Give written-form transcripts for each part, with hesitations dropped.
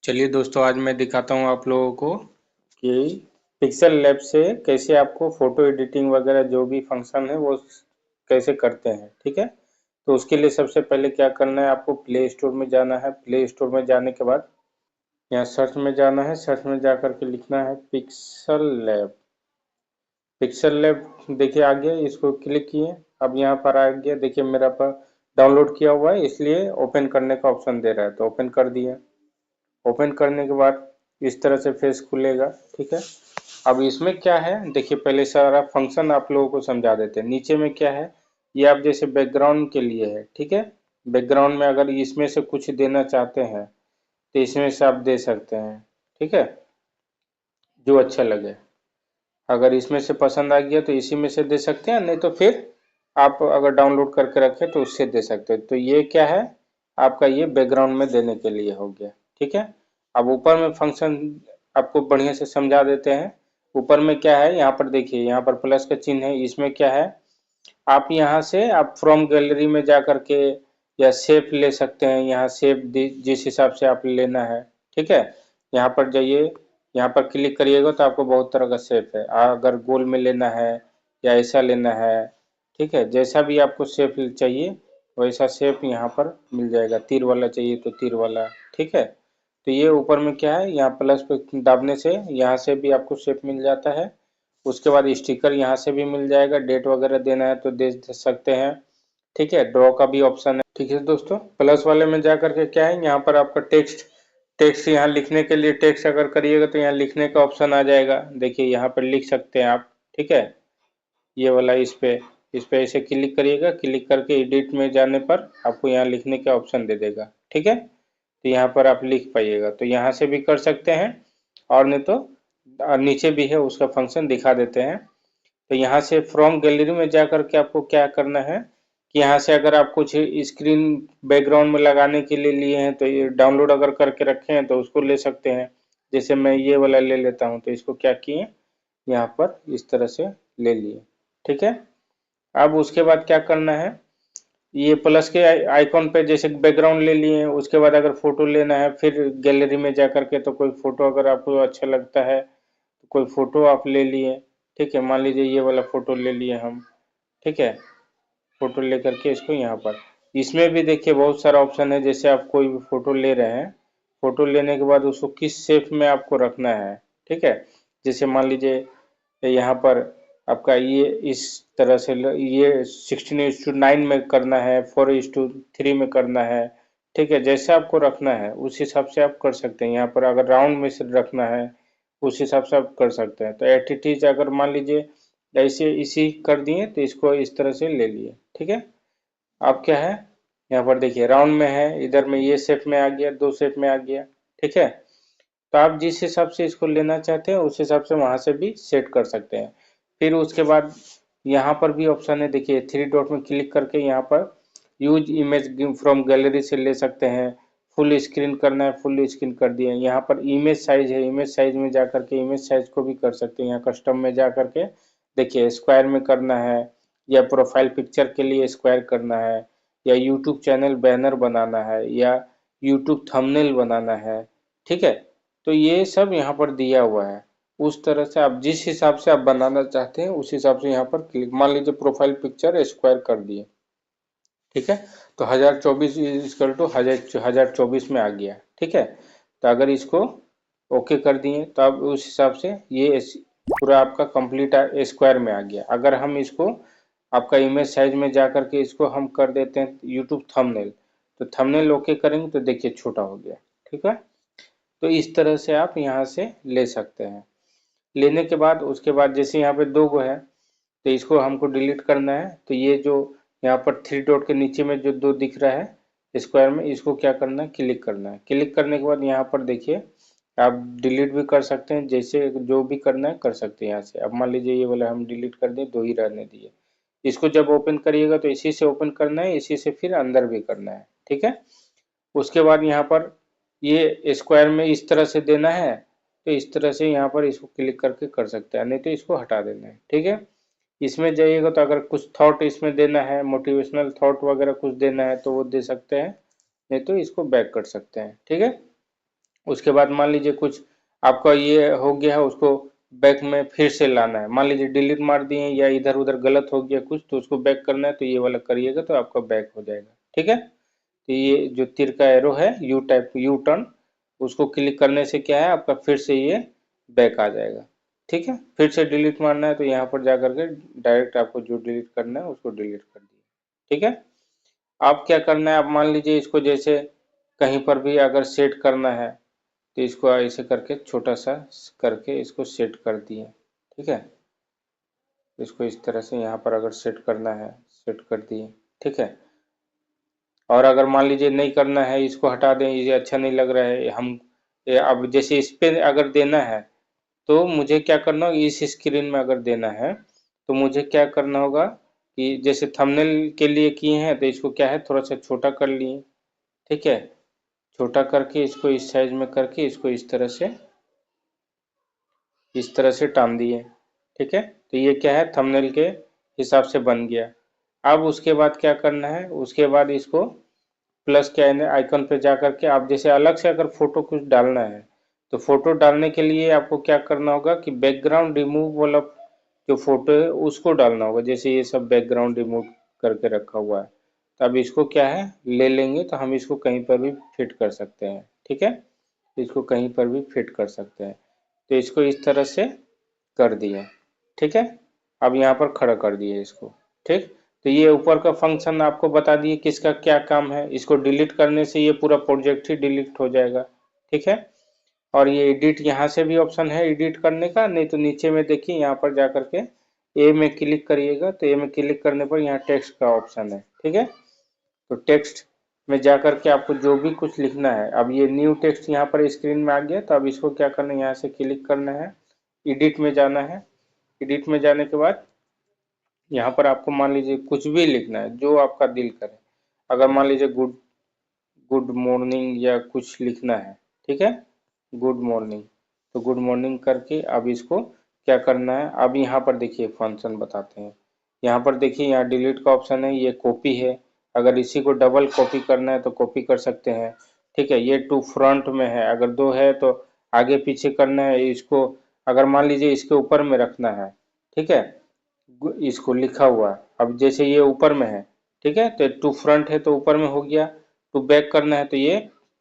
चलिए दोस्तों, आज मैं दिखाता हूँ आप लोगों को कि पिक्सल लैब से कैसे आपको फोटो एडिटिंग वगैरह जो भी फंक्शन है वो कैसे करते हैं। ठीक है, तो उसके लिए सबसे पहले क्या करना है, आपको प्ले स्टोर में जाना है। प्ले स्टोर में जाने के बाद यहाँ सर्च में जाना है। सर्च में जा करके लिखना है पिक्सल लैब। पिक्सल लैब देखिए आ गया, इसको क्लिक किए। अब यहाँ पर आ गया, देखिए मेरा पर डाउनलोड किया हुआ है इसलिए ओपन करने का ऑप्शन दे रहा है, तो ओपन कर दिया। ओपन करने के बाद इस तरह से फेस खुलेगा। ठीक है, अब इसमें क्या है देखिए, पहले सारा फंक्शन आप लोगों को समझा देते हैं। नीचे में क्या है, ये आप जैसे बैकग्राउंड के लिए है। ठीक है, बैकग्राउंड में अगर इसमें से कुछ देना चाहते हैं तो इसमें से आप दे सकते हैं। ठीक है, जो अच्छा लगे। अगर इसमें से पसंद आ गया तो इसी में से दे सकते हैं, नहीं तो फिर आप अगर डाउनलोड करके रखें तो उससे दे सकते हैं। तो ये क्या है, आपका ये बैकग्राउंड में देने के लिए हो गया। ठीक है, अब ऊपर में फंक्शन आपको बढ़िया से समझा देते हैं। ऊपर में क्या है, यहाँ पर देखिए, यहाँ पर प्लस का चिन्ह है। इसमें क्या है, आप यहाँ से आप फ्रॉम गैलरी में जा करके या शेप ले सकते हैं। यहाँ शेप जिस हिसाब से आप लेना है। ठीक है, यहाँ पर जाइए, यहाँ पर क्लिक करिएगा तो आपको बहुत तरह का शेप है। अगर गोल में लेना है या ऐसा लेना है, ठीक है, जैसा भी आपको शेप चाहिए वैसा शेप यहाँ पर मिल जाएगा। तीर वाला चाहिए तो तीर वाला। ठीक है, तो ये ऊपर में क्या है, यहाँ प्लस पे दाबने से यहाँ से भी आपको शेप मिल जाता है। उसके बाद स्टिकर यहाँ से भी मिल जाएगा, डेट वगैरह देना है तो दे सकते हैं। ठीक है, ड्रॉ का भी ऑप्शन है। ठीक है दोस्तों, प्लस वाले में जा करके क्या है, यहाँ पर आपका टेक्स्ट टेक्स्ट यहाँ लिखने के लिए टेक्स्ट अगर करिएगा तो यहाँ लिखने का ऑप्शन आ जाएगा। देखिए यहाँ पर लिख सकते हैं आप। ठीक है, ये वाला इस पे ऐसे क्लिक करिएगा। क्लिक करके एडिट में जाने पर आपको यहाँ लिखने का ऑप्शन दे देगा। ठीक है, तो यहाँ पर आप लिख पाइएगा, तो यहाँ से भी कर सकते हैं और नहीं तो नीचे भी है, उसका फंक्शन दिखा देते हैं। तो यहाँ से फ्रॉम गैलरी में जा करके आपको क्या करना है कि यहाँ से अगर आप कुछ स्क्रीन बैकग्राउंड में लगाने के लिए लिए हैं तो ये डाउनलोड अगर करके रखे हैं तो उसको ले सकते हैं। जैसे मैं ये वाला ले लेता हूँ, तो इसको क्या किए, यहाँ पर इस तरह से ले लिए। ठीक है, अब उसके बाद क्या करना है, ये प्लस के आइकॉन पे जैसे बैकग्राउंड ले लिए हैं, उसके बाद अगर फोटो लेना है फिर गैलरी में जा करके, तो कोई फोटो अगर आपको अच्छा लगता है तो कोई फोटो आप ले लिए। ठीक है, मान लीजिए ये वाला फोटो ले लिए हम। ठीक है, फोटो लेकर के इसको यहाँ पर, इसमें भी देखिए बहुत सारा ऑप्शन है। जैसे आप कोई भी फोटो ले रहे हैं, फोटो लेने के बाद उसको किस शेप में आपको रखना है। ठीक है, जैसे मान लीजिए यहाँ पर आपका ये इस तरह से ये 16:9 में करना है, 4:3 में करना है। ठीक है, जैसे आपको रखना है उस हिसाब से आप कर सकते हैं। यहाँ पर अगर राउंड में से रखना है उस हिसाब से आप कर सकते हैं। तो एटिटीज अगर मान लीजिए ऐसे इसी कर दिए तो इसको इस तरह से ले लिए। ठीक है, अब क्या है, यहाँ पर देखिए राउंड में है, इधर में ये शेप में आ गया, दो शेप में आ गया। ठीक है, तो आप जिस हिसाब से इसको लेना चाहते हैं उस हिसाब से वहां से भी सेट कर सकते हैं। फिर उसके बाद यहाँ पर भी ऑप्शन है, देखिए थ्री डॉट में क्लिक करके यहाँ पर यूज इमेज फ्रॉम गैलरी से ले सकते हैं। फुल स्क्रीन करना है, फुल स्क्रीन कर दिए। यहाँ पर इमेज साइज है, इमेज साइज में जा करके इमेज साइज को भी कर सकते हैं। यहाँ कस्टम में जा करके देखिए स्क्वायर में करना है या प्रोफाइल पिक्चर के लिए स्क्वायर करना है या यूट्यूब चैनल बैनर बनाना है या यूट्यूब थंबनेल बनाना है। ठीक है, तो ये सब यहाँ पर दिया हुआ है। उस तरह से आप जिस हिसाब से आप बनाना चाहते हैं उस हिसाब से यहाँ पर क्लिक, मान लीजिए प्रोफाइल पिक्चर स्क्वायर कर दिए। ठीक है, तो 1024 इक्वल टू 1024 में आ गया। ठीक है, तो अगर इसको ओके कर दिए तो अब उस हिसाब से ये पूरा आपका कंप्लीट स्क्वायर में आ गया। अगर हम इसको आपका इमेज साइज में जा करके इसको हम कर देते हैं यूट्यूब थंबनेल, तो थंबनेल ओके करेंगे तो देखिए छोटा हो गया। ठीक है, तो इस तरह से आप यहाँ से ले सकते हैं। लेने के बाद उसके बाद जैसे यहाँ पे दो गो है तो इसको हमको डिलीट करना है। तो ये जो यहाँ पर थ्री डॉट के नीचे में जो दो दिख रहा है स्क्वायर में, इसको क्या करना है, क्लिक करना है। क्लिक करने के बाद यहाँ पर देखिए आप डिलीट भी कर सकते हैं, जैसे जो भी करना है कर सकते हैं यहाँ से। अब मान लीजिए ये वाला हम डिलीट कर दें, दो ही रहने दिए। इसको जब ओपन करिएगा तो इसी से ओपन करना है, इसी से फिर अंदर भी करना है। ठीक है, उसके बाद यहाँ पर ये स्क्वायर में इस तरह से देना है, तो इस तरह से यहाँ पर इसको क्लिक करके कर सकते हैं, नहीं तो इसको हटा देना है। ठीक है, इसमें जाइएगा तो अगर कुछ थॉट इसमें देना है, मोटिवेशनल थॉट वगैरह कुछ देना है तो वो दे सकते हैं, नहीं तो इसको बैक कर सकते हैं। ठीक है, उसके बाद मान लीजिए कुछ आपका ये हो गया है, उसको बैक में फिर से लाना है। मान लीजिए डिलीट मार दिए या इधर उधर गलत हो गया कुछ, तो उसको बैक करना है, तो ये वाला करिएगा तो आपका बैक हो जाएगा। ठीक है, तो ये जो तीर का एरो है, यू टाइप यू टर्न, उसको क्लिक करने से क्या है, आपका फिर से ये बैक आ जाएगा। ठीक है, फिर से डिलीट मारना है तो यहाँ पर जा करके डायरेक्ट आपको जो डिलीट करना है उसको डिलीट कर दिए। ठीक है, आप क्या करना है, आप मान लीजिए इसको जैसे कहीं पर भी अगर सेट करना है तो इसको ऐसे करके छोटा सा करके इसको सेट कर दिए। ठीक है, इसको इस तरह से यहाँ पर अगर सेट करना है, सेट कर दिए। ठीक है, और अगर मान लीजिए नहीं करना है, इसको हटा दें, ये अच्छा नहीं लग रहा है, हम अब जैसे इस पे अगर देना है तो मुझे क्या करना होगा, इस स्क्रीन में अगर देना है तो मुझे क्या करना होगा कि जैसे थंबनेल के लिए किए हैं तो इसको क्या है, थोड़ा सा छोटा कर लिए। ठीक है, छोटा करके इसको इस साइज में करके इसको इस तरह से टान दिए। ठीक है, तो ये क्या है, थंबनेल के हिसाब से बन गया। अब उसके बाद क्या करना है, उसके बाद इसको प्लस के आइकन पे जा करके आप जैसे अलग से अगर फोटो कुछ डालना है तो फोटो डालने के लिए आपको क्या करना होगा कि बैकग्राउंड रिमूव वाला जो फोटो है उसको डालना होगा। जैसे ये सब बैकग्राउंड रिमूव करके रखा हुआ है, तो अब इसको क्या है, ले लेंगे तो हम इसको कहीं पर भी फिट कर सकते हैं। ठीक है, इसको कहीं पर भी फिट कर सकते हैं, तो इसको इस तरह से कर दिया। ठीक है, अब यहाँ पर खड़ा कर दिए इसको। ठीक, तो ये ऊपर का फंक्शन आपको बता दिए किसका क्या काम है। इसको डिलीट करने से ये पूरा प्रोजेक्ट ही डिलीट हो जाएगा। ठीक है, और ये एडिट यहाँ से भी ऑप्शन है एडिट करने का, नहीं तो नीचे में देखिए यहाँ पर जा करके ए में क्लिक करिएगा तो ए में क्लिक करने पर यहाँ टेक्स्ट का ऑप्शन है। ठीक है, तो टेक्स्ट में जा करके आपको जो भी कुछ लिखना है, अब ये न्यू टेक्स्ट यहाँ पर स्क्रीन में आ गया, तो अब इसको क्या करना है, यहाँ से क्लिक करना है, एडिट में जाना है। एडिट में जाने के बाद यहाँ पर आपको मान लीजिए कुछ भी लिखना है जो आपका दिल करे। अगर मान लीजिए गुड गुड मॉर्निंग या कुछ लिखना है। ठीक है, गुड मॉर्निंग, तो गुड मॉर्निंग करके अब इसको क्या करना है, अब यहाँ पर देखिए फंक्शन बताते हैं। यहाँ पर देखिए यहाँ डिलीट का ऑप्शन है, ये कॉपी है, अगर इसी को डबल कॉपी करना है तो कॉपी कर सकते हैं। ठीक है, ये टू फ्रंट में है, अगर दो है तो आगे पीछे करना है इसको। अगर मान लीजिए इसके ऊपर में रखना है, ठीक है, इसको लिखा हुआ, अब जैसे ये ऊपर में है, ठीक है, तो टू फ्रंट है तो ऊपर में हो गया, टू बैक करना है तो ये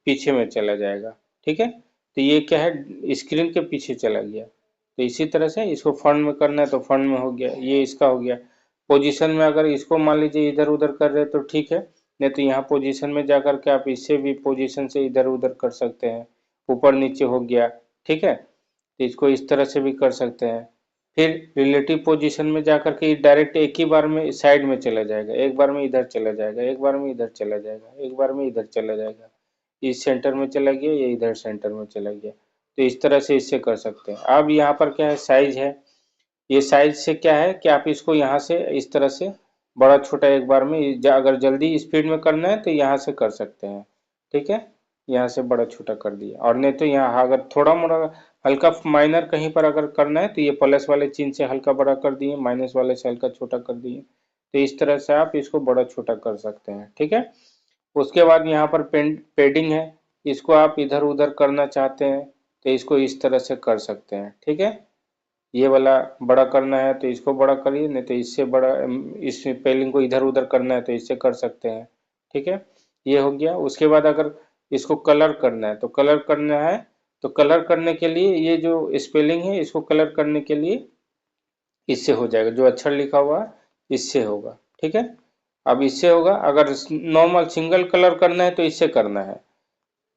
पीछे में चला जाएगा। ठीक है, तो ये क्या है, स्क्रीन के पीछे चला गया। तो इसी तरह से इसको फ्रंट में करना है तो फ्रंट में हो गया, ये इसका हो गया। पोजीशन में अगर इसको मान लीजिए इधर उधर कर रहे हैं तो ठीक है, नहीं तो यहाँ पोजीशन में जा करके आप इससे भी पोजीशन से इधर उधर कर सकते हैं, ऊपर नीचे हो गया। ठीक है, तो इसको इस तरह से भी कर सकते हैं। फिर रिलेटिव पोजीशन में जाकर के डायरेक्ट एक ही बार में साइड में चला जाएगा, एक बार में इधर चला जाएगा, एक बार में इधर चला जाएगा, एक बार में इधर चला जाएगा, इस सेंटर में चला गया या इधर सेंटर में चला गया। तो इस तरह से इससे कर सकते हैं। अब यहाँ पर क्या है, साइज है, ये साइज से क्या है कि आप इसको यहाँ से इस तरह से बड़ा छोटा एक बार में अगर जल्दी स्पीड में करना है तो यहाँ से कर सकते हैं। ठीक है, यहाँ से बड़ा छोटा कर दिया, और नहीं तो यहाँ अगर थोड़ा मोड़ा हल्का माइनर कहीं पर अगर करना है तो ये प्लस वाले चिन्ह से हल्का बड़ा कर दिए, माइनस वाले से हल्का छोटा कर दिए। तो इस तरह से आप इसको बड़ा छोटा कर सकते हैं। ठीक है, उसके बाद यहाँ पर पेडिंग है, इसको आप इधर उधर करना चाहते हैं तो इसको इस तरह से कर सकते हैं। ठीक है, ये वाला बड़ा करना है तो इसको बड़ा करिए, नहीं तो इससे बड़ा, इस पेलिंग को इधर उधर करना है तो इससे कर सकते हैं। ठीक है, ये हो गया। उसके बाद अगर इसको कलर करना है तो कलर करना है, तो कलर करने के लिए ये जो स्पेलिंग है इसको कलर करने के लिए इससे हो जाएगा, जो अक्षर लिखा हुआ है इससे होगा। ठीक है, अब इससे होगा, अगर नॉर्मल सिंगल कलर करना है तो इससे करना है,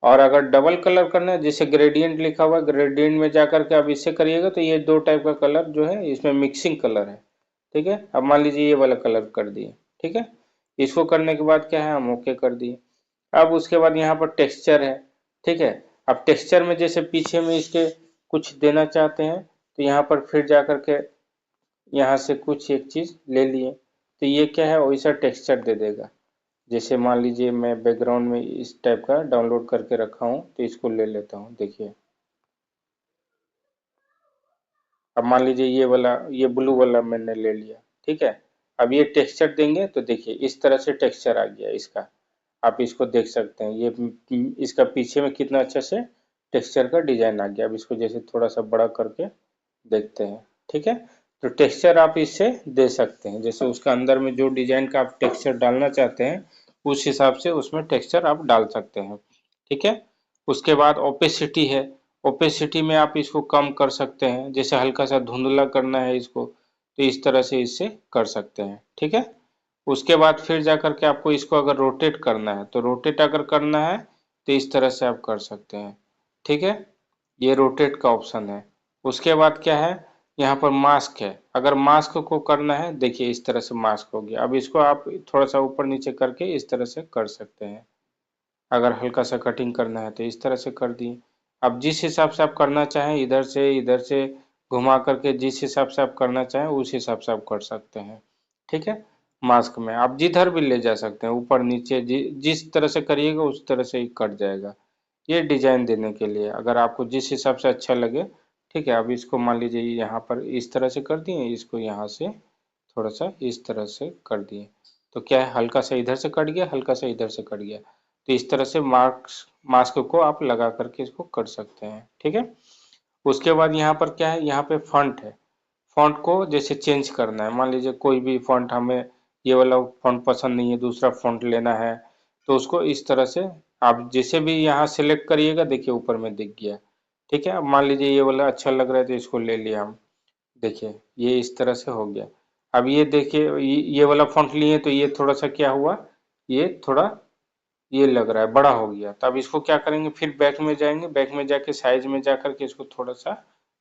और अगर डबल कलर करना है जैसे ग्रेडियंट लिखा हुआ है, ग्रेडियंट में जाकर के आप इससे करिएगा तो ये दो टाइप का कलर जो है इसमें मिक्सिंग कलर है। ठीक है, अब मान लीजिए ये वाला कलर कर दिए। ठीक है, इसको करने के बाद क्या है, हम ओके कर दिए। अब उसके बाद यहाँ पर टेक्सचर है। ठीक है, अब टेक्सचर में जैसे पीछे में इसके कुछ देना चाहते हैं तो यहाँ पर फिर जा करके यहाँ से कुछ एक चीज ले लिए तो ये क्या है, वैसा टेक्सचर दे देगा। जैसे मान लीजिए मैं बैकग्राउंड में इस टाइप का डाउनलोड करके रखा हूँ तो इसको ले लेता हूँ। देखिए, अब मान लीजिए ये वाला, ये ब्लू वाला मैंने ले लिया। ठीक है, अब ये टेक्सचर देंगे तो देखिए इस तरह से टेक्सचर आ गया इसका, आप इसको देख सकते हैं, ये इसका पीछे में कितना अच्छे से टेक्सचर का डिजाइन आ गया। अब इसको जैसे थोड़ा सा बड़ा करके देखते हैं, ठीक है। तो टेक्सचर आप इससे दे सकते हैं, जैसे उसका अंदर में जो डिजाइन का आप टेक्सचर डालना चाहते हैं उस हिसाब से उसमें टेक्सचर आप डाल सकते हैं, ठीक है। उसके बाद ओपेसिटी है, ओपेसिटी में आप इसको कम कर सकते हैं, जैसे हल्का सा धुंधला करना है इसको तो इस तरह से इससे कर सकते हैं, ठीक है। उसके बाद फिर जा करके आपको इसको अगर रोटेट करना है तो रोटेट अगर करना है तो इस तरह से आप कर सकते हैं, ठीक है। ये रोटेट का ऑप्शन है। उसके बाद क्या है, यहाँ पर मास्क है, अगर मास्क को करना है देखिए इस तरह से मास्क हो गया। अब इसको आप थोड़ा सा ऊपर नीचे करके इस तरह से कर सकते हैं, अगर हल्का सा कटिंग करना है तो इस तरह से कर दिए। अब जिस हिसाब से आप करना चाहें इधर से घुमा करके जिस हिसाब से आप करना चाहें उस हिसाब से आप कर सकते हैं, ठीक है। मास्क में आप जिधर भी ले जा सकते हैं, ऊपर नीचे जिस तरह से करिएगा उस तरह से ही कट जाएगा। ये डिजाइन देने के लिए, अगर आपको जिस हिसाब से अच्छा लगे, ठीक है। अब इसको मान लीजिए यहाँ पर इस तरह से कर दिए, इसको यहाँ से थोड़ा सा इस तरह से कर दिए, तो क्या है हल्का सा इधर से कट गया, हल्का सा इधर से कट गया। तो इस तरह से मास्क को आप लगा करके इसको कर सकते हैं, ठीक है। उसके बाद यहाँ पर क्या है, यहाँ पे फॉन्ट है, फॉन्ट को जैसे चेंज करना है, मान लीजिए कोई भी फॉन्ट हमें ये वाला फॉन्ट पसंद नहीं है, दूसरा फॉन्ट लेना है, तो उसको इस तरह से आप जैसे भी यहाँ सेलेक्ट करिएगा देखिए ऊपर में दिख गया, ठीक है। अब मान लीजिए ये वाला अच्छा लग रहा है तो इसको ले लिया हम, देखिए ये इस तरह से हो गया। अब ये देखिए ये वाला फॉन्ट लिए तो ये थोड़ा सा क्या हुआ, ये थोड़ा ये लग रहा है बड़ा हो गया। तो अब इसको क्या करेंगे, फिर बैक में जाएंगे, बैक में जाके साइज में जा करके इसको थोड़ा सा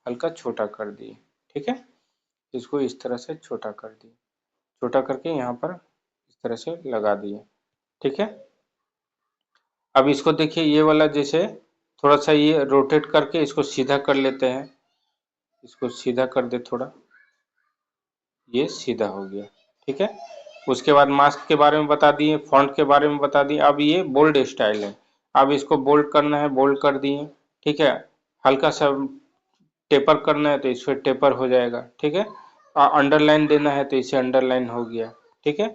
हल्का छोटा कर दिए, ठीक है। इसको इस तरह से छोटा कर दिए, छोटा करके यहाँ पर इस तरह से लगा दिए, ठीक है। अब इसको देखिए ये वाला जैसे थोड़ा सा ये रोटेट करके इसको सीधा कर लेते हैं, इसको सीधा कर दे थोड़ा, ये सीधा हो गया, ठीक है। उसके बाद मास्क के बारे में बता दिए, फॉन्ट के बारे में बता दिए। अब ये बोल्ड स्टाइल है, अब इसको बोल्ड करना है, बोल्ड कर दिए, ठीक है। हल्का सा टेपर करना है तो इससे टेपर हो जाएगा, ठीक है। अंडरलाइन देना है तो इसे अंडरलाइन हो गया, ठीक है।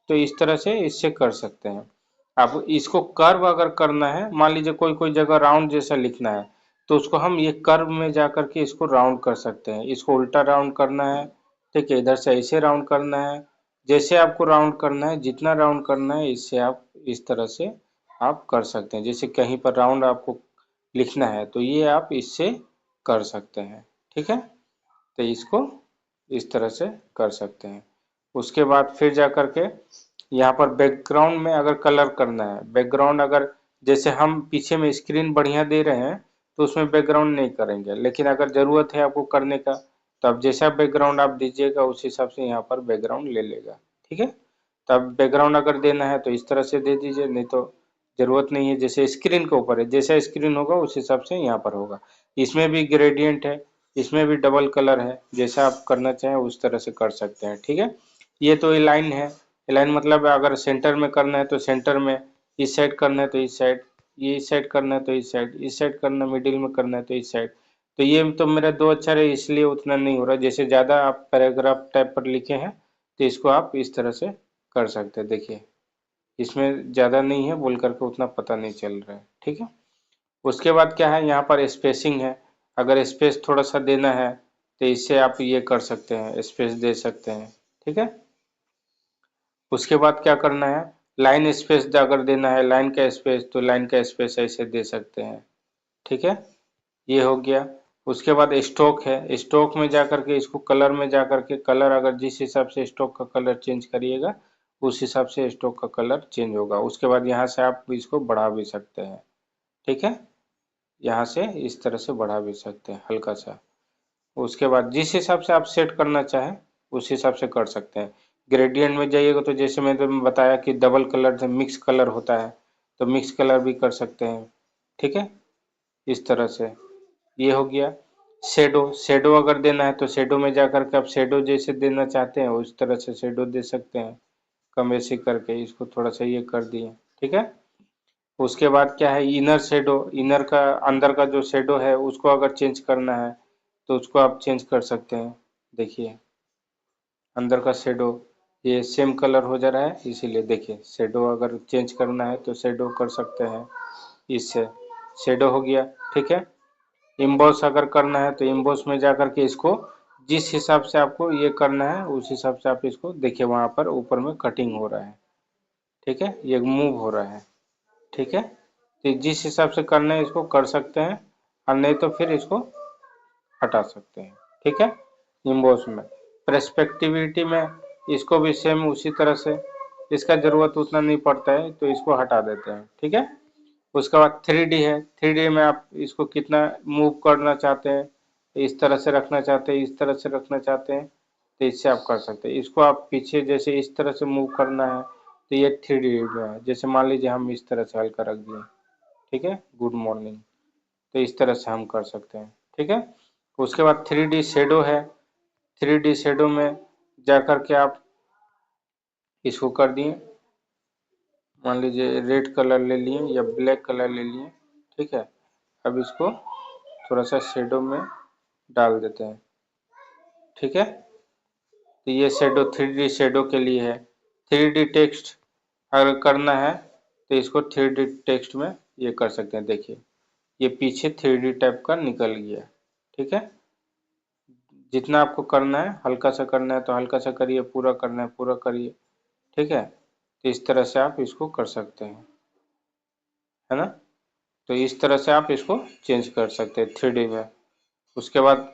तो इस तरह से इससे कर सकते हैं। अब इसको कर्व अगर करना है, मान लीजिए कोई कोई जगह राउंड जैसा लिखना है तो उसको हम ये कर्व में जा करके इसको राउंड कर सकते हैं। इसको उल्टा राउंड करना है, ठीक है, इधर से ऐसे राउंड करना है, जैसे आपको राउंड करना है, जितना राउंड करना है इससे आप इस तरह से आप कर सकते हैं। जैसे कहीं पर राउंड आपको लिखना है तो ये आप इससे कर सकते हैं, ठीक है। तो इसको इस तरह से कर सकते हैं। उसके बाद फिर जा करके यहाँ पर बैकग्राउंड में अगर कलर करना है, बैकग्राउंड अगर जैसे हम पीछे में स्क्रीन बढ़िया दे रहे हैं तो उसमें बैकग्राउंड नहीं करेंगे, लेकिन अगर ज़रूरत है आपको करने का तो आप जैसा बैकग्राउंड आप दीजिएगा उस हिसाब से यहाँ पर बैकग्राउंड ले लेगा, ठीक है। तब बैकग्राउंड अगर देना है तो इस तरह से दे दीजिए, नहीं तो ज़रूरत नहीं है, जैसे स्क्रीन के ऊपर है, जैसा स्क्रीन होगा उस हिसाब से यहाँ पर होगा। इसमें भी ग्रेडियंट है, इसमें भी डबल कलर है, जैसा आप करना चाहें उस तरह से कर सकते हैं, ठीक है। ये तो लाइन है, लाइन मतलब अगर सेंटर में करना है तो सेंटर में, इस साइड करना है तो इस साइड, ये इस साइड करना है तो इस साइड, इस साइड करना मिडिल में करना है तो इस साइड। तो ये तो मेरा दो अक्षर है इसलिए उतना नहीं हो रहा, जैसे ज़्यादा आप पैराग्राफ टाइप पर लिखे हैं तो इसको आप इस तरह से कर सकते हैं। देखिए इसमें ज़्यादा नहीं है बोल करके उतना पता नहीं चल रहा है, ठीक है। उसके बाद क्या है, यहाँ पर स्पेसिंग है, अगर स्पेस थोड़ा सा देना है तो इससे आप ये कर सकते हैं, स्पेस दे सकते हैं, ठीक है। उसके बाद क्या करना है, लाइन स्पेस अगर देना है, लाइन का स्पेस तो लाइन का स्पेस ऐसे दे सकते हैं, ठीक है। ये हो गया। उसके बाद स्टॉक है, स्टॉक में जा करके इसको कलर में जा करके कलर अगर जिस हिसाब से स्टॉक का कलर चेंज करिएगा उस हिसाब से स्टॉक का कलर चेंज होगा। उसके बाद यहाँ से आप इसको बढ़ा भी सकते हैं, ठीक है, यहाँ से इस तरह से बढ़ा भी सकते हैं हल्का सा। उसके बाद जिस हिसाब से आप सेट करना चाहें उस हिसाब से कर सकते हैं। ग्रेडियंट में जाइएगा तो जैसे मैंने बताया कि डबल कलर से मिक्स कलर होता है तो मिक्स कलर भी कर सकते हैं, ठीक है, इस तरह से। ये हो गया। शेडो, शेडो अगर देना है तो शेडो में जा करके आप शेडो जैसे देना चाहते हैं उस तरह से शेडो दे सकते हैं, कम ऐसे करके इसको थोड़ा सा ये कर दिए, ठीक है। उसके बाद क्या है, इनर शेडो, इनर का अंदर का जो शेडो है उसको अगर चेंज करना है तो उसको आप चेंज कर सकते हैं। देखिए अंदर का शेडो ये सेम कलर हो जा रहा है, इसीलिए देखिए शेडो अगर चेंज करना है तो शेडो कर सकते हैं इससे, शेडो हो गया, ठीक है। इम्बॉस अगर करना है तो इम्बॉस में जा करके इसको जिस हिसाब से आपको ये करना है उस हिसाब से आप इसको देखिए, वहां पर ऊपर में कटिंग हो रहा है, ठीक है, ये मूव हो रहा है, ठीक है। तो जिस हिसाब से करना है इसको कर सकते हैं, और नहीं तो फिर इसको हटा सकते हैं, ठीक है। इम्बॉस में पर्सपेक्टिविटी में इसको भी सेम उसी तरह से, इसका जरूरत उतना नहीं पड़ता है तो इसको हटा देते हैं, ठीक है। उसके बाद 3D है, 3D में आप इसको कितना मूव करना चाहते हैं, इस तरह से रखना चाहते हैं, इस तरह से रखना चाहते हैं, तो इससे आप कर सकते हैं। इसको आप पीछे जैसे इस तरह से मूव करना है तो ये 3D में है, जैसे मान लीजिए हम इस तरह से हल्का रख दिए, ठीक है, गुड मॉर्निंग, तो इस तरह से हम कर सकते हैं, ठीक है। उसके बाद 3D शेडो है, 3D शेडो में जा कर के आप इसको कर दिए, मान लीजिए रेड कलर ले लिए या ब्लैक कलर ले लिए, ठीक है। अब इसको थोड़ा सा शेडो में डाल देते हैं, ठीक है। तो ये शेडो 3D शेडो के लिए है। 3D टेक्स्ट अगर करना है तो इसको 3D टेक्स्ट में ये कर सकते हैं, देखिए ये पीछे 3D टाइप का निकल गया, ठीक है। जितना आपको करना है, हल्का सा करना है तो हल्का सा करिए, पूरा करना है पूरा करिए, ठीक है। तो इस तरह से आप इसको कर सकते हैं, है ना। तो इस तरह से आप इसको चेंज कर सकते हैं 3D में। उसके बाद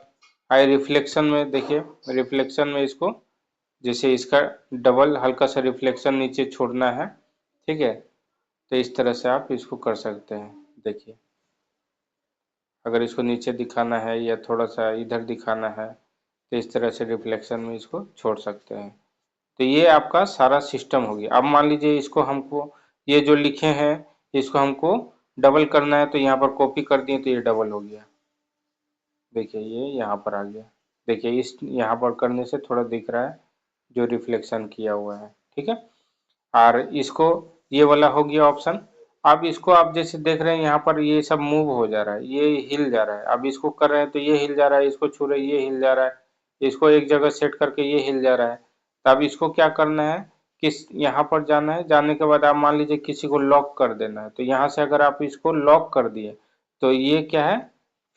आई रिफ्लेक्शन में देखिए, रिफ्लेक्शन में इसको जैसे इसका डबल हल्का सा रिफ्लेक्शन नीचे छोड़ना है, ठीक है। तो इस तरह से आप इसको कर सकते हैं, देखिए अगर इसको नीचे दिखाना है या थोड़ा सा इधर दिखाना है तो इस तरह से रिफ्लेक्शन में इसको छोड़ सकते हैं। तो ये आपका सारा सिस्टम हो गया। अब मान लीजिए इसको हमको ये जो लिखे हैं इसको हमको डबल करना है, तो यहाँ पर कॉपी कर दिए तो ये डबल हो गया, देखिए ये यहाँ पर आ गया, देखिए इस यहाँ पर करने से थोड़ा दिख रहा है जो रिफ्लेक्शन किया हुआ है, ठीक है। और इसको ये वाला हो गया ऑप्शन। अब इसको आप जैसे देख रहे हैं यहाँ पर ये सब मूव हो जा रहा है, ये हिल जा रहा है, अब इसको कर रहे हैं तो ये हिल जा रहा है, इसको छू रहे ये हिल जा रहा है, इसको एक जगह सेट करके ये हिल जा रहा है। तो अब इसको क्या करना है, किस यहाँ पर जाना है, जाने के बाद आप मान लीजिए किसी को लॉक कर देना है, तो यहाँ से अगर आप इसको लॉक कर दिए तो ये क्या है,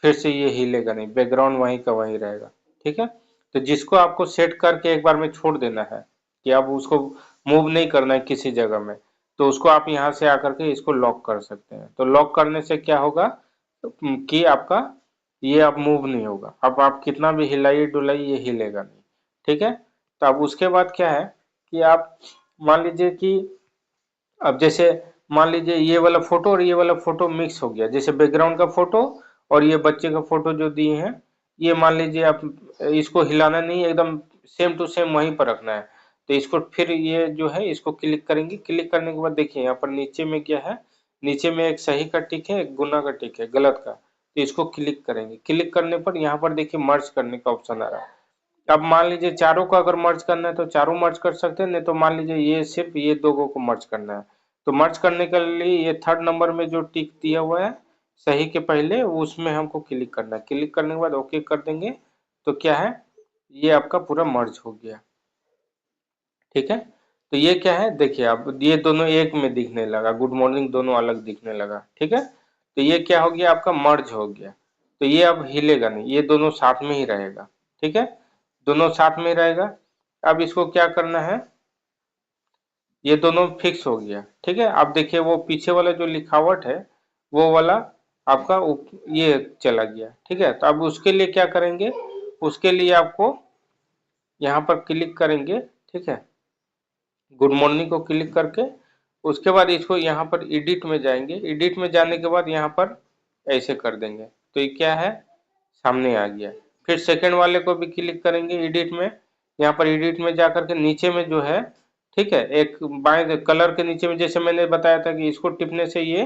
फिर से ये हिलेगा नहीं, बैकग्राउंड वहीं का वहीं रहेगा, ठीक है। तो जिसको आपको सेट करके एक बार में छोड़ देना है कि अब उसको मूव नहीं करना है किसी जगह में, तो उसको आप यहाँ से आकर के इसको लॉक कर सकते हैं। तो लॉक करने से क्या होगा कि आपका ये अब मूव नहीं होगा, अब आप कितना भी हिलाइए डुलाइए ये हिलेगा नहीं, ठीक है। तो अब उसके बाद क्या है कि आप मान लीजिए कि अब जैसे मान लीजिए ये वाला फोटो और ये वाला फोटो मिक्स हो गया, जैसे बैकग्राउंड का फोटो और ये बच्चे का फोटो जो दिए हैं, ये मान लीजिए आप इसको हिलाना नहीं, एकदम सेम टू सेम वहीं पर रखना है। तो इसको फिर ये जो है इसको क्लिक करेंगे, क्लिक करने के बाद देखिए यहाँ पर नीचे में क्या है, नीचे में एक सही का टिक है, एक गुना का टिक है, गलत का। तो इसको क्लिक करेंगे, क्लिक करने पर यहाँ पर देखिए मर्ज करने का ऑप्शन आ रहा है। अब मान लीजिए चारों को अगर मर्ज करना है तो चारों मर्ज कर सकते हैं, नहीं तो मान लीजिए ये सिर्फ ये दो को मर्ज करना है। तो मर्ज करने के लिए ये थर्ड नंबर में जो टिक दिया हुआ है सही के पहले, उसमें हमको क्लिक करना है, क्लिक करने के बाद ओके कर देंगे। तो क्या है, ये आपका पूरा मर्ज हो गया, ठीक है। तो ये क्या है देखिए, अब ये दोनों एक में दिखने लगा, गुड मॉर्निंग दोनों अलग दिखने लगा, ठीक है। तो ये क्या हो गया, आपका मर्ज हो गया। तो ये अब हिलेगा नहीं, ये दोनों साथ में ही रहेगा, ठीक है, दोनों साथ में रहेगा। अब इसको क्या करना है, ये दोनों फिक्स हो गया, ठीक है। अब देखिए वो पीछे वाला जो लिखावट है वो वाला आपका ये चला गया, ठीक है। तो अब उसके लिए क्या करेंगे, उसके लिए आपको यहाँ पर क्लिक करेंगे, ठीक है, गुड मॉर्निंग को क्लिक करके उसके बाद इसको यहाँ पर एडिट में जाएंगे, एडिट में जाने के बाद यहाँ पर ऐसे कर देंगे तो ये क्या है, सामने आ गया। फिर सेकंड वाले को भी क्लिक करेंगे एडिट में, यहाँ पर एडिट में जा करके नीचे में जो है, ठीक है, एक बाएं कलर के नीचे में जैसे मैंने बताया था कि इसको टिपने से ये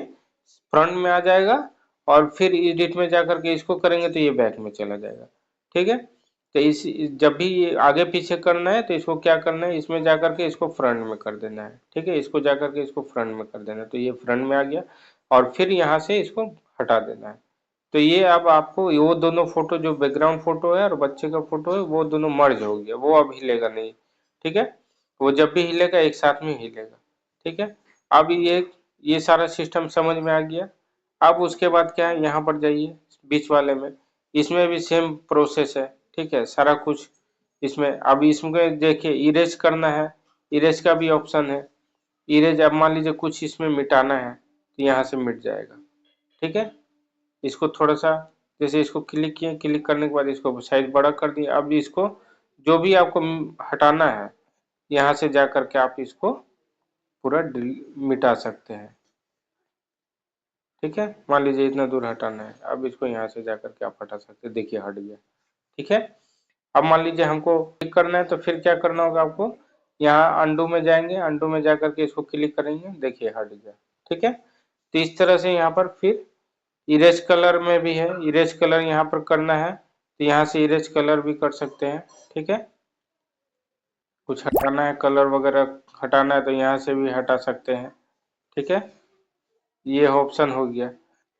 फ्रंट में आ जाएगा, और फिर एडिट में जा करके इसको करेंगे तो ये बैक में चला जाएगा, ठीक है। तो इस जब भी ये आगे पीछे करना है तो इसको क्या करना है, इसमें जाकर के इसको फ्रंट में कर देना है, ठीक है, इसको जाकर के इसको फ्रंट में कर देना है, तो ये फ्रंट में आ गया। और फिर यहाँ से इसको हटा देना है। तो ये अब आपको वो दोनों फोटो जो बैकग्राउंड फोटो है और बच्चे का फोटो है वो दोनों मर्ज हो गया, वो अब हिलेगा नहीं, ठीक है। वो जब भी हिलेगा एक साथ में हिलेगा, ठीक है। अब ये सारा सिस्टम समझ में आ गया। अब उसके बाद क्या है, यहाँ पर जाइए बीच वाले में, इसमें भी सेम प्रोसेस है, ठीक है, सारा कुछ इसमें। अब इसमें देखिए इरेज करना है, इरेज का भी ऑप्शन है। इरेज अब मान लीजिए कुछ इसमें मिटाना है तो यहाँ से मिट जाएगा, ठीक है। इसको थोड़ा सा, जैसे इसको क्लिक किए, क्लिक करने के बाद इसको साइज बड़ा कर दिए। अब इसको जो भी आपको हटाना है, यहाँ से जा करके आप इसको पूरा मिटा सकते हैं, ठीक है। मान लीजिए इतना दूर हटाना है, अब इसको यहाँ से जा करके आप हटा सकते हैं, देखिए हट गया, ठीक है। अब मान लीजिए हमको क्लिक करना है तो फिर क्या करना होगा आपको, यहाँ अंडू में जाएंगे, अंडू में जा करके इसको क्लिक करेंगे, देखिए हट गया, ठीक है। तो इस तरह से यहाँ पर फिर इरेज कलर में भी है, इरेज कलर यहाँ पर करना है तो यहाँ से इरेज कलर भी कर सकते हैं, ठीक है। कुछ हटाना है, कलर वगैरह हटाना है तो यहाँ से भी हटा सकते हैं, ठीक है। ये ऑप्शन हो गया।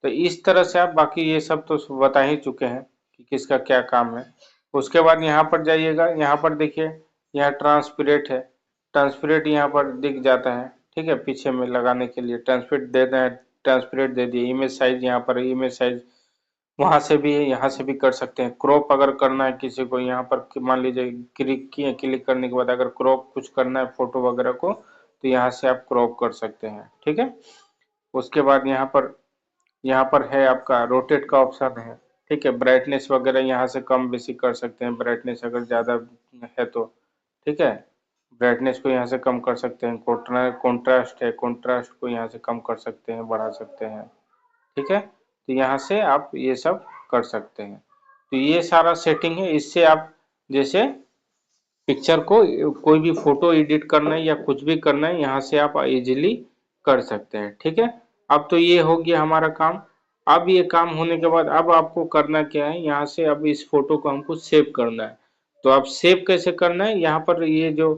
तो इस तरह से आप, बाकी ये सब तो बता ही चुके हैं कि किसका क्या काम है। उसके बाद यहाँ पर जाइएगा, यहाँ पर देखिए यहाँ ट्रांसपेरेंट है, ट्रांसपेरेंट यहाँ पर दिख जाता है, ठीक है। पीछे में लगाने के लिए ट्रांसपेरेंट दे दें, ट्रांसपेरेंट दे दिए। इमेज साइज यहाँ पर, इमेज साइज वहां से भी है, यहाँ से भी कर सकते हैं। क्रॉप अगर करना है किसी को, यहाँ पर मान लीजिए क्लिक किए, क्लिक करने के बाद अगर क्रॉप कुछ करना है फोटो वगैरह को तो यहाँ से आप क्रॉप कर सकते हैं, ठीक है। उसके बाद यहाँ पर है आपका रोटेट का ऑप्शन है, ठीक है। ब्राइटनेस वगैरह यहाँ से कम बेसी कर सकते हैं, ब्राइटनेस अगर ज़्यादा है तो, ठीक है। ब्राइटनेस को यहाँ से कम कर सकते हैं। कॉन्ट्रास्ट है, कॉन्ट्रास्ट को यहाँ से कम कर सकते हैं, बढ़ा सकते हैं, ठीक है। तो यहाँ से आप ये सब कर सकते हैं। तो ये सारा सेटिंग है, इससे आप जैसे पिक्चर को, कोई भी फोटो एडिट करना है या कुछ भी करना है, यहाँ से आप इजीली कर सकते हैं, ठीक है। अब तो ये हो गया हमारा काम। अब ये काम होने के बाद अब आपको करना क्या है, यहाँ से अब इस फोटो को हमको सेव करना है। तो आप सेव कैसे करना है, यहाँ पर ये जो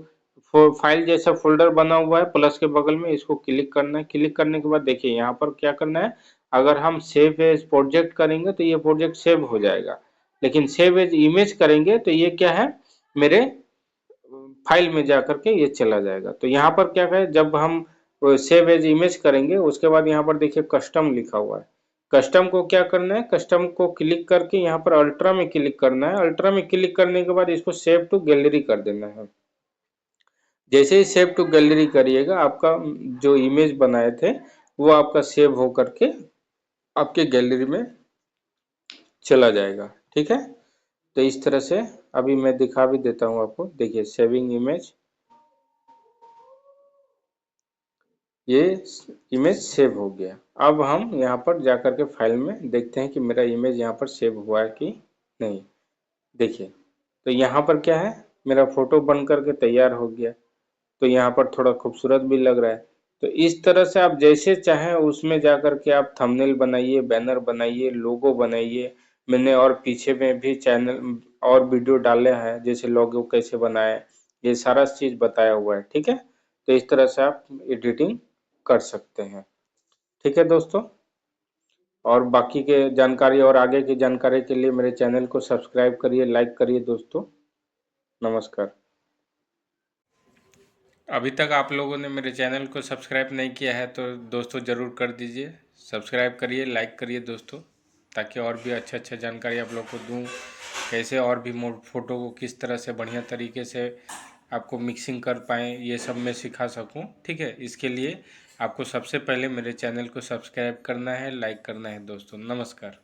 फाइल जैसा फोल्डर बना हुआ है प्लस के बगल में, इसको क्लिक करना है। क्लिक करने के बाद देखिए यहाँ पर क्या करना है, अगर हम सेव एज प्रोजेक्ट करेंगे तो ये प्रोजेक्ट सेव हो जाएगा, लेकिन सेव एज इमेज करेंगे तो ये क्या है, मेरे फाइल में जा करके ये चला जाएगा। तो यहाँ पर क्या है, जब हम सेव एज इमेज करेंगे उसके बाद यहाँ पर देखिए कस्टम लिखा हुआ है। कस्टम को क्या करना है, कस्टम को क्लिक करके यहाँ पर अल्ट्रा में क्लिक करना है। अल्ट्रा में क्लिक करने के बाद इसको सेव टू गैलरी कर देना है। जैसे ही सेव टू गैलरी करिएगा, आपका जो इमेज बनाए थे वो आपका सेव हो करके आपके गैलरी में चला जाएगा, ठीक है। तो इस तरह से अभी मैं दिखा भी देता हूँ आपको, देखिए सेविंग इमेज, ये इमेज सेव हो गया। अब हम यहाँ पर जाकर के फाइल में देखते हैं कि मेरा इमेज यहाँ पर सेव हुआ है कि नहीं। देखिए तो यहाँ पर क्या है, मेरा फोटो बन करके तैयार हो गया। तो यहाँ पर थोड़ा खूबसूरत भी लग रहा है। तो इस तरह से आप जैसे चाहें उसमें जाकर के आप थंबनेल बनाइए, बैनर बनाइए, लोगो बनाइए। मैंने और पीछे में भी चैनल और वीडियो डाले हैं, जैसे लोगो कैसे बनाए, ये सारा चीज बताया हुआ है, ठीक है। तो इस तरह से आप एडिटिंग कर सकते हैं, ठीक है दोस्तों। और बाकी के जानकारी और आगे की जानकारी के लिए मेरे चैनल को सब्सक्राइब करिए, लाइक करिए दोस्तों। नमस्कार। अभी तक आप लोगों ने मेरे चैनल को सब्सक्राइब नहीं किया है तो दोस्तों ज़रूर कर दीजिए, सब्सक्राइब करिए, लाइक करिए दोस्तों, ताकि और भी अच्छा जानकारी आप लोग को दूँ। कैसे और भी फ़ोटो को किस तरह से बढ़िया तरीके से आपको मिक्सिंग कर पाएँ, ये सब मैं सिखा सकूँ, ठीक है। इसके लिए आपको सबसे पहले मेरे चैनल को सब्सक्राइब करना है, लाइक करना है दोस्तों। नमस्कार।